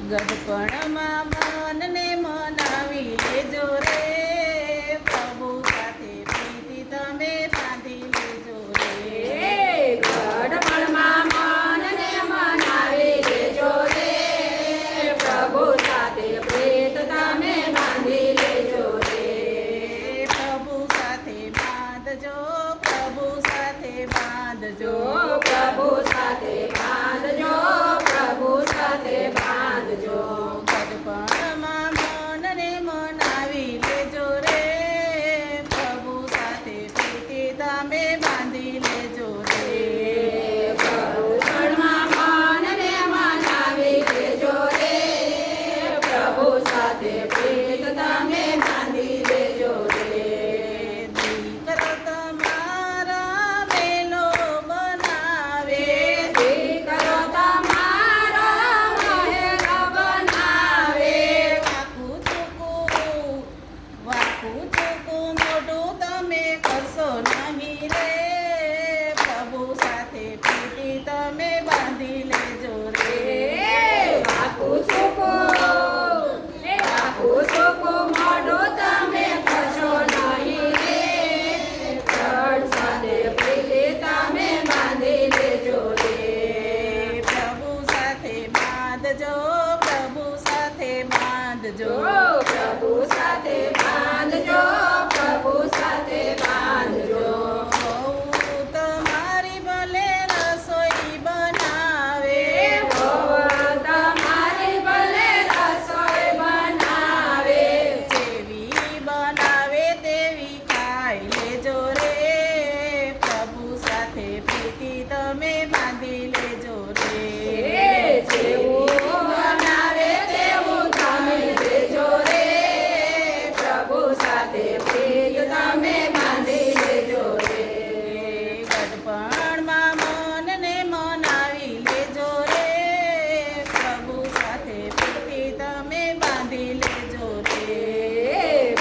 ગઢપણમાં મનને મનાવી લેજો રે, પ્રભુ સાથે પ્રીતિ તમે બાંધી લેજો રે. ગઢપણમાં મનને મનાવી લેજો રે, પ્રભુ સાથે પ્રીત તમે બાંધી લેજો રે. પ્રભુ સાથે બાંધજો, પ્રભુ સાથે બાંધજો, પ્રભુ સાથે બાંધજો, પ્રભુ સાથે બાંધજો. ગઢપણમાં મનને મનાવી લેજો રે, પ્રભુ સાથે પ્રીતિ તમે બાંધી લેજો રે. ગઢપણમાં મનને મનાવી લેજો રે, પ્રભુ સાથે પ્રીત તમે બાંધી લેજો રે. દીકરો તમારા વેલો બનાવે, દીકરો તમારો મહેલ બનાવે, વાકું ચૂકું મોઢું તમે કરશો નહીં રે, પ્રભુ સાથે પ્રીતિ તમે બાંધી લેજો રે. વાકું ચૂકું મોઢું તમે કરશો નહીં રે, જળ સાથે પ્રીતિ તમે બાંધી લેજો રે. પ્રભુ સાથે બાંધજો, પ્રભુ સાથે બાંધજો, પ્રભુ સાથે બાંધજો, પ્રભુ સાથે બાંધજો. વહુ તમારી ભલે રસોઈ બનાવે, વહુ તમારી ભલે રસોઈ બનાવે, જેવી બનાવે તેવી ખાઈ લેજો રે, પ્રભુ સાથે પ્રીતિ તમે બાંધી લેજો રે. જેવું બનાવે તેવું તમે લેજો રે, પ્રભુ સાથે પ્રીત તમે બાંધી લેજો રે. ગઢપણમાં મનને મનાવી લેજો રે, પ્રભુ સાથે પ્રીતિ તમે બાંધી લેજો રે.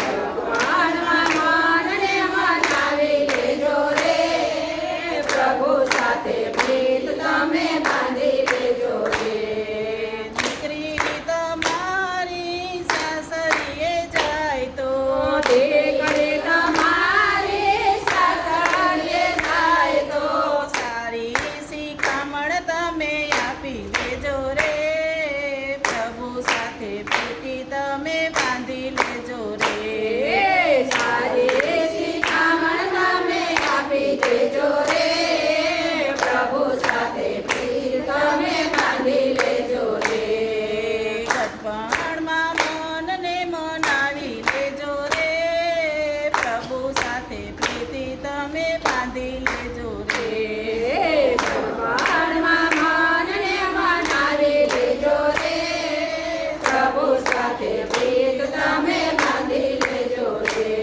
ભગવાનમાં મનને મનાવી લેજો રે, પ્રભુ સાથે પ્રીત તમે બાંધી લેજો રે. દીકરી તમારી સાસરીએ જાય તો, દીકરી તમારી સાસરીએ જાય તો, સારી શિખામણ તમે આપી દેજો રે, પ્રભુ સાથે પ્રીતિ તમે બાંધી લેજો રે. સારી શિખામણ તમે આપી દેજો રે, પ્રભુ સાથે પ્રીત તમે બાંધી લેજો રે. ગઢપણમાં મનને મનાવી લેજો રે, પ્રભુ સાથે પ્રીતિ તમે બાંધી લેજો રે. ભગવાનમાં મનને મનાવી લેજો રે, પ્રભુ સાથે પ્રીત તમે બાંધી લેજો રે.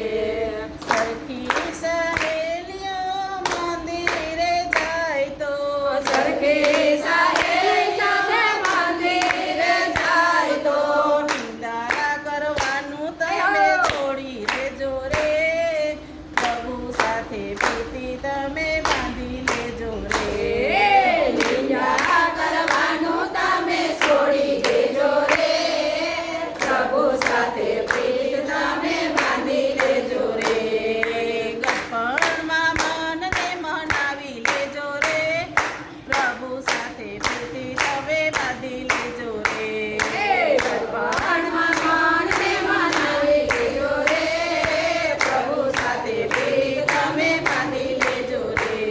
સરખી સહેલીઓ મંદિરે જાય તો, સરખી સહેલી સાથે મંદિરે જાય તો, નિંદા કરવાનું તમે છોડી દેજો રે, પ્રભુ સાથે પ્રીતિ તમે બાંધી લેજો રે. લીલા કરવાનું તમે છોડી દેજો રે, પ્રભુ સાથે પ્રીત તમે બાંધી લેજો રે. ગઢપણમાં મનને મનાવી લેજો રે, પ્રભુ સાથે પ્રીતિ તમે બાંધી લેજો રે. ગઢપણમાં મનને મનાવી લેજો રે, પ્રભુ સાથે પ્રીત તમે બાંધી લેજો રે.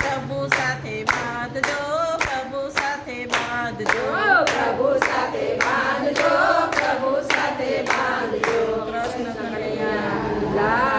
પ્રભુ સાથે બાંધજો, પ્રભુ સાથે બાંધજો, પ્રભુ સાથે બાંધજો, પ્રભુ સાથે બાંધજો. કૃષ્ણ કનૈયા લાલ